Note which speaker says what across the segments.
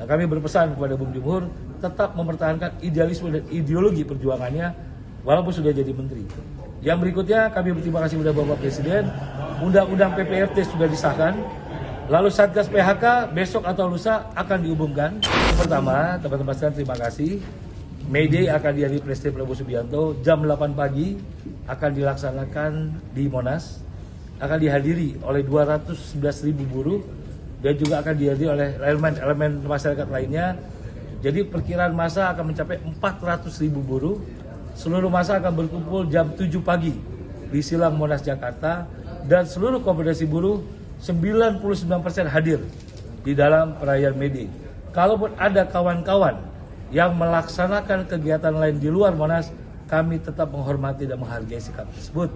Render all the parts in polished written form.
Speaker 1: Nah, kami berpesan kepada Bung Jumhur tetap mempertahankan idealisme dan ideologi perjuangannya walaupun sudah jadi menteri. Yang berikutnya kami berterima kasih kepada Bapak Presiden, Undang-Undang PPRT sudah disahkan, lalu Satgas PHK besok atau lusa akan diumumkan. Pertama, teman-teman sekalian terima kasih. May Day akan dihadiri Presiden Prabowo Subianto jam 8 pagi akan dilaksanakan di Monas, akan dihadiri oleh 211.000 buruh dan juga akan dihadiri oleh elemen masyarakat lainnya. Jadi perkiraan massa akan mencapai 400.000 buruh. Seluruh massa akan berkumpul jam 7 pagi di Silang Monas Jakarta dan seluruh komodasi buruh 99% hadir di dalam perayaan May Day. Kalaupun ada kawan-kawan yang melaksanakan kegiatan lain di luar Monas, kami tetap menghormati dan menghargai sikap tersebut.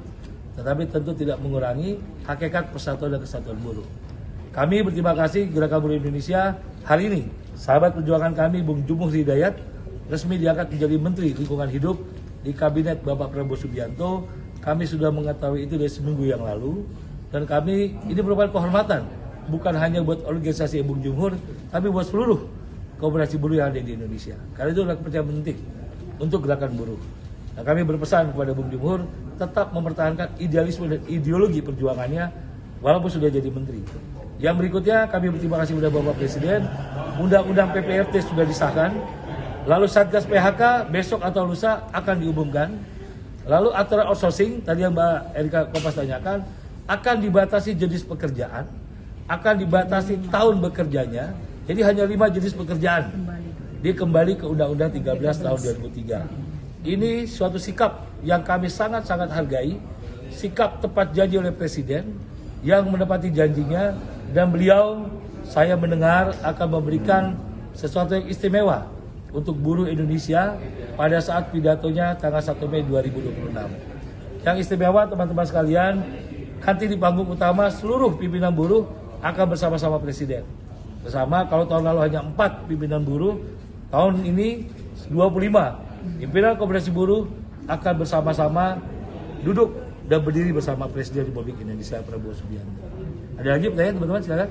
Speaker 1: Tetapi tentu tidak mengurangi hakikat persatuan dan kesatuan buruh. Kami berterima kasih Gerakan Buruh Indonesia hari ini. Sahabat perjuangan kami Bung Jumhur Hidayat resmi diangkat menjadi Menteri Lingkungan Hidup di Kabinet Bapak Prabowo Subianto. Kami sudah mengetahui itu dari seminggu yang lalu. Dan kami ini merupakan kehormatan. Bukan hanya buat organisasi Bung Jumhur, tapi buat seluruh komunitas buruh yang ada di Indonesia. Karena itu adalah kepercayaan penting untuk gerakan buruh. Nah, kami berpesan kepada Bung Jumhur tetap mempertahankan idealisme dan ideologi perjuangannya walaupun sudah jadi menteri. Yang berikutnya kami berterima kasih kepada Bapak Presiden, Undang-Undang PPRT sudah disahkan, lalu Satgas PHK besok atau lusa akan diumumkan, lalu aturan outsourcing tadi yang Mbak Erika Kompas tanyakan akan dibatasi jenis pekerjaan, akan dibatasi tahun bekerjanya, jadi hanya 5 jenis pekerjaan. Dia kembali ke Undang-Undang 13 tahun 2003. Ini suatu sikap yang kami sangat-sangat hargai, sikap tepat janji oleh Presiden yang menepati janjinya, dan beliau saya mendengar akan memberikan sesuatu yang istimewa untuk buruh Indonesia pada saat pidatonya tanggal 1 Mei 2026. Yang istimewa teman-teman sekalian, nanti di panggung utama seluruh pimpinan buruh akan bersama-sama Presiden. Bersama, kalau tahun lalu hanya 4 pimpinan buruh, tahun ini 25 pimpinan komunitas buruh akan bersama-sama duduk dan berdiri bersama Presiden Republik Indonesia Prabowo Subianto. Ada lagi pertanyaan teman-teman, silakan.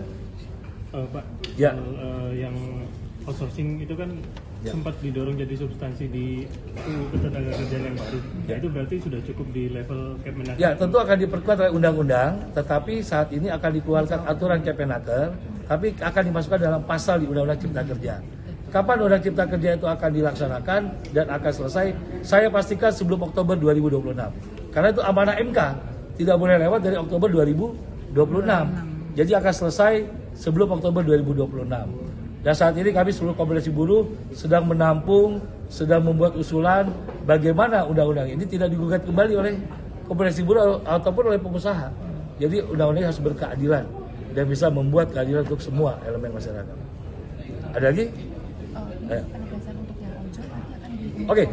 Speaker 2: Pak,
Speaker 1: ya.
Speaker 2: Yang outsourcing itu kan sempat didorong jadi substansi di UU Ketenagakerjaan yang baru. Ya. Itu berarti sudah cukup di level Kemenaker?
Speaker 1: Ya, tentu akan diperkuat oleh undang-undang, tetapi saat ini akan dikeluarkan aturan Kemenaker, tapi akan dimasukkan dalam pasal di Undang-Undang Cipta Kerja. Kapan Undang Cipta Kerja itu akan dilaksanakan dan akan selesai? Saya pastikan sebelum Oktober 2026. Karena itu amanah MK, tidak boleh lewat dari Oktober 2026. Jadi akan selesai sebelum Oktober 2026. Dan saat ini kami seluruh komunitas buruh sedang menampung, sedang membuat usulan bagaimana undang-undang ini tidak digugat kembali oleh komunitas buruh ataupun oleh pengusaha. Jadi undang-undang harus berkeadilan dan bisa membuat keadilan untuk semua elemen masyarakat. Ada lagi? Oke,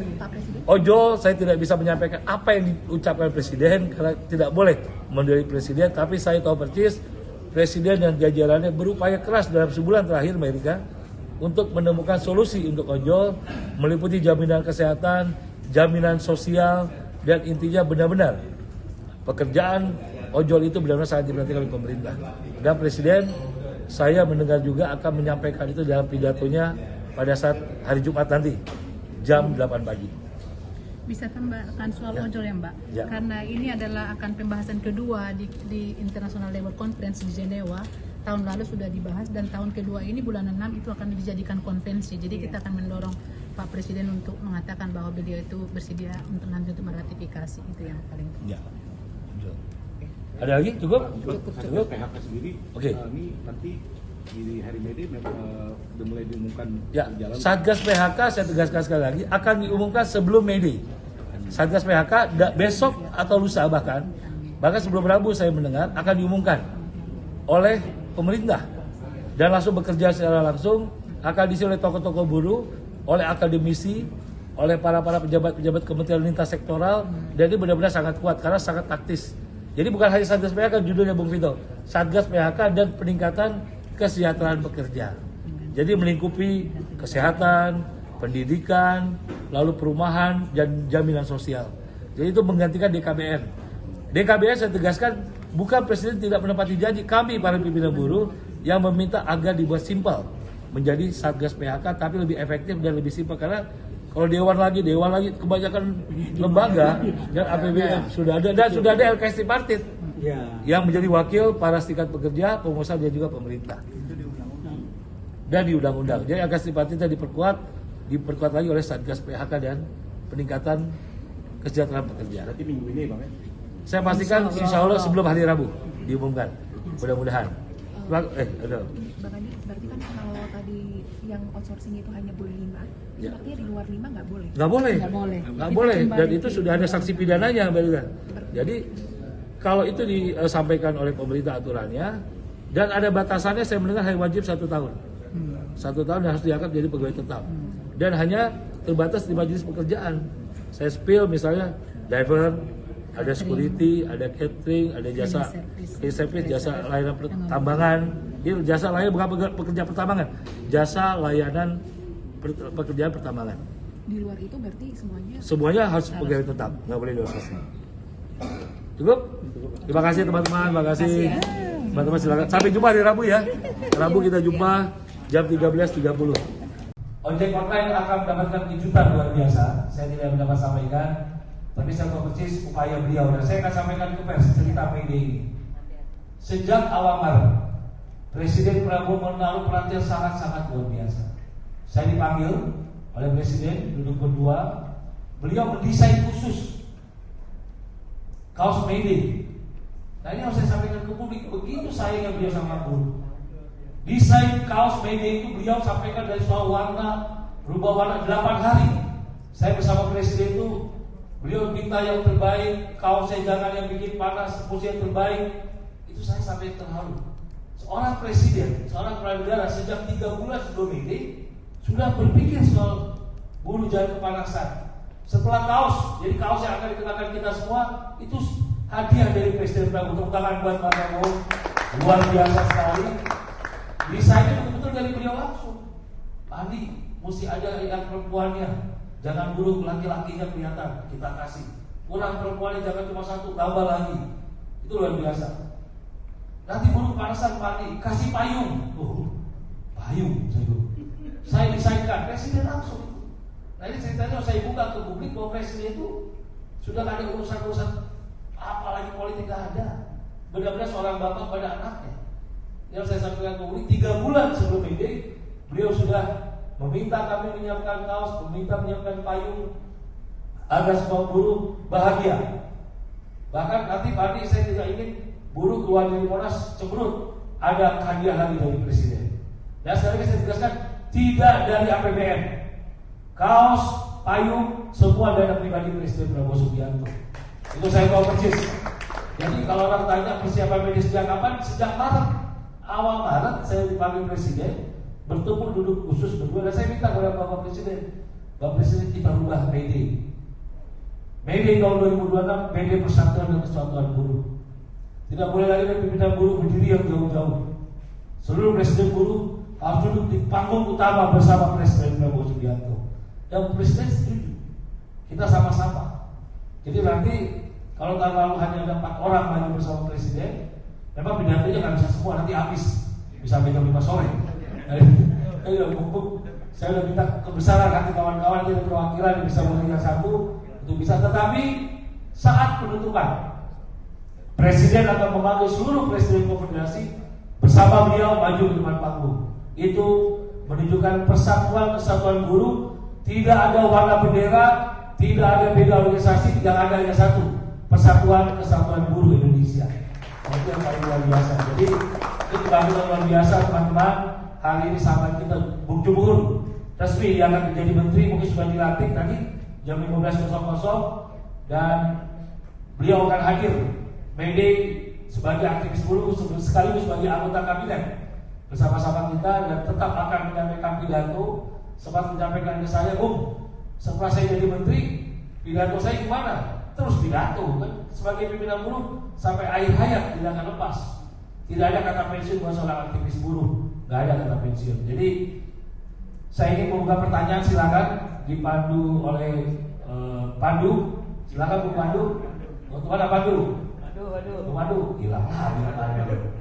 Speaker 1: ojol saya tidak bisa menyampaikan apa yang diucapkan Presiden karena tidak boleh mendari Presiden, tapi saya tahu persis Presiden dan jajarannya berupaya keras dalam sebulan terakhir Amerika untuk menemukan solusi untuk ojol, meliputi jaminan kesehatan, jaminan sosial, dan intinya benar-benar pekerjaan ojol itu benar-benar sangat diperhatikan oleh pemerintah. Dan Presiden saya mendengar juga akan menyampaikan itu dalam pidatonya pada saat hari Jumat nanti jam 8 pagi.
Speaker 3: Bisa tambahkan soal ojol ya Mbak?
Speaker 1: Ya.
Speaker 3: Karena ini adalah akan pembahasan kedua di International Labour Conference di Jenewa. Tahun lalu sudah dibahas dan tahun kedua ini bulan 6 itu akan dijadikan konvensi. Jadi kita akan mendorong Pak Presiden untuk mengatakan bahwa beliau itu bersedia untuk nanti untuk meratifikasi. Itu yang paling penting.
Speaker 1: Ya. Ada lagi? Cukup?
Speaker 4: Cukup. PHK sendiri.
Speaker 1: Oke.
Speaker 4: Ini nanti di hari May Day sudah mulai diumumkan.
Speaker 1: Ya,
Speaker 4: berjalan.
Speaker 1: Satgas PHK saya tegaskan sekali lagi akan diumumkan sebelum May Day. Satgas PHK besok atau lusa bahkan sebelum Rabu saya mendengar akan diumumkan oleh pemerintah dan langsung bekerja secara langsung, akan diisi oleh tokoh-tokoh buruh, oleh akademisi, oleh para pejabat-pejabat kementerian lintas sektoral, dan ini benar-benar sangat kuat karena sangat taktis. Jadi bukan hanya Satgas PHK judulnya Bung Vito, Satgas PHK dan peningkatan kesejahteraan pekerja. Jadi melingkupi kesehatan, pendidikan, lalu perumahan dan jaminan sosial. Jadi itu menggantikan DKBN. DKBN saya tegaskan bukan Presiden tidak menepati janji, kami para pimpinan buruh yang meminta agar dibuat simpel. menjadi Satgas PHK, tapi lebih efektif dan lebih simpel. Karena kalau dewan lagi kebanyakan lembaga dan APBN sudah ada, dan sudah ada LKS tripartit yang menjadi wakil para serikat pekerja, pengusaha dan juga pemerintah. Dan di undang-undang. Jadi LKS tripartitnya diperkuat lagi oleh Satgas PHK dan peningkatan kesejahteraan pekerja.
Speaker 4: Berarti minggu ini Bang ya?
Speaker 1: Saya pastikan insya Allah sebelum hari Rabu diumumkan. Mudah-mudahan.
Speaker 5: Bang Andi, berarti kan kalau tadi yang outsourcing itu hanya boleh 5,
Speaker 1: Ya.
Speaker 5: artinya di luar 5 nggak boleh?
Speaker 1: Nggak boleh. Nggak boleh. Dan itu sudah ada sanksi pidananya, Mbak Lila. Jadi kalau itu disampaikan oleh pemerintah aturannya dan ada batasannya, saya mendengar hanya wajib 1 tahun. 1 tahun harus diangkat jadi pegawai tetap. Dan hanya terbatas di majelis pekerjaan. Saya spill misalnya driver, ada security, ada catering, ada jasa service, jasa layanan pertambangan. Ini jasa layanan bukan pekerja pertambangan, jasa layanan pekerjaan pertambangan.
Speaker 5: Di luar itu berarti
Speaker 1: Semuanya harus pegawai tetap, nggak boleh di outsourcing. Cukup? Terima kasih teman-teman, terima kasih. Teman-teman silakan. Sampai jumpa di Rabu ya. Rabu kita jumpa jam 13.30. Ojek online akan mendapatkan kejutan luar biasa. Saya tidak mendapat sampaikan, tapi saya tahu persis upaya beliau dan saya akan sampaikan ke pers cerita PD ini. Sejak awal Maret, Presiden Prabowo menaruh perhatian sangat-sangat luar biasa. Saya dipanggil oleh Presiden, duduk berdua. Beliau mendesain khusus kaos Mayday. Nah ini harus saya sampaikan ke publik, begitu sayangnya beliau sama buruh. Desain kaos Mayday itu beliau sampaikan dari soal warna, berubah warna 8 hari. Saya bersama Presiden itu, beliau minta yang terbaik, kaosnya jangan yang bikin panas, kursi yang terbaik. Itu saya sampai terharu. Seorang Presiden, seorang kepala negara sejak 3 bulan sebelum Mayday sudah berpikir soal buruh jangan kepanasan. Setelah kaos, jadi kaos yang akan dikenakan kita semua itu hadiah dari Presiden Prabowo. Tepuk tangan buat Pak Prabowo, luar biasa sekali. Desainnya betul-betul dari beliau langsung. Pak Andi, mesti ada yang perempuannya, jangan buruh laki-lakinya kelihatan, kita kasih. Kurang perempuannya jangan cuma 1, tambah lagi. Itu luar biasa. Nanti buruh kepanasan Pak Andi, kasih payung. Payung, saya desainkan, Presiden langsung. Nah ini ceritanya saya buka ke publik bahwa Presiden itu sudah gak ada urusan-urusan apalagi politik, gak ada. Benar-benar seorang bapak pada anaknya. Yang saya sampaikan ke publik 3 bulan sebelum Mayday, beliau sudah meminta kami menyiapkan kaos, meminta menyiapkan payung agar semua buruh bahagia. Bahkan nanti pagi saya tidak ingin buruh keluar dari Monas cemberut, ada hadiah lagi dari Presiden. Dan sekarang saya tegaskan, tidak dari APBN. Kaos, payung, semua dana pribadi Presiden Prabowo Subianto. Itu saya tahu persis. Jadi kalau orang tanya persiapan Mayday sejak kapan? Sejak Maret. Awal Maret saya dipanggil Presiden, bertemu duduk khusus berdua dan saya minta kepada Bapak Presiden, Bapak Presiden kita rubah Mayday. Mayday tahun 2026, Mayday Persatuan dan Kesatuan Buruh. Tidak boleh lagi pimpinan buruh berdiri yang jauh-jauh. Seluruh Presiden buruh harus duduk di panggung utama bersama Presiden Prabowo Subianto. Dan Presiden setuju. Kita sama-sama. Jadi nanti kalau tahun lalu hanya ada 4 orang maju bersama Presiden, memang pidatonya nggak bisa semua, nanti habis bisa sampai jam 5 sore. Saya udah minta kebesaran hati kawan-kawan dari perwakilan yang bisa mendengar satu untuk bisa. Tetapi saat penutupan, Presiden akan memanggil seluruh Presiden Konfederasi bersama beliau maju ke depan panggung. Itu menunjukkan persatuan kesatuan buruh. Tidak ada warna bendera, tidak ada beda organisasi, yang ada hanya satu, persatuan kesatuan buruh Indonesia. Itu yang paling luar biasa. Jadi itu kebanggaan luar biasa teman-teman. Hari ini sahabat kita Bung Jumhur resmi yang akan menjadi menteri, mungkin sudah dilantik tadi jam 15.00 dan beliau akan hadir Mayday sebagai aktivis buruh sekaligus sebagai anggota kabinet bersama-sama kita dan tetap akan menyampaikan pidato. Sempat menyampaikan ke saya, Bung, setelah saya jadi menteri, pidato saya gimana? Terus pidato kan sebagai pimpinan buruh sampai akhir hayat tidak akan lepas. Tidak ada kata pensiun buat seorang aktivis buruh, nggak ada kata pensiun. Jadi saya ingin membuka pertanyaan, silakan dipandu oleh Pandu. Silakan Bu Pandu. Untuk mana Pandu? Bu Pandu hilang.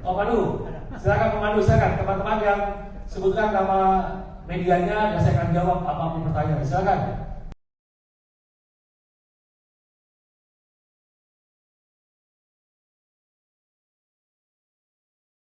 Speaker 1: Oh Pandu, silakan Bu Pandu, silakan teman-teman yang sebutkan nama medianya dan saya akan jawab apapun pertanyaan. Silakan.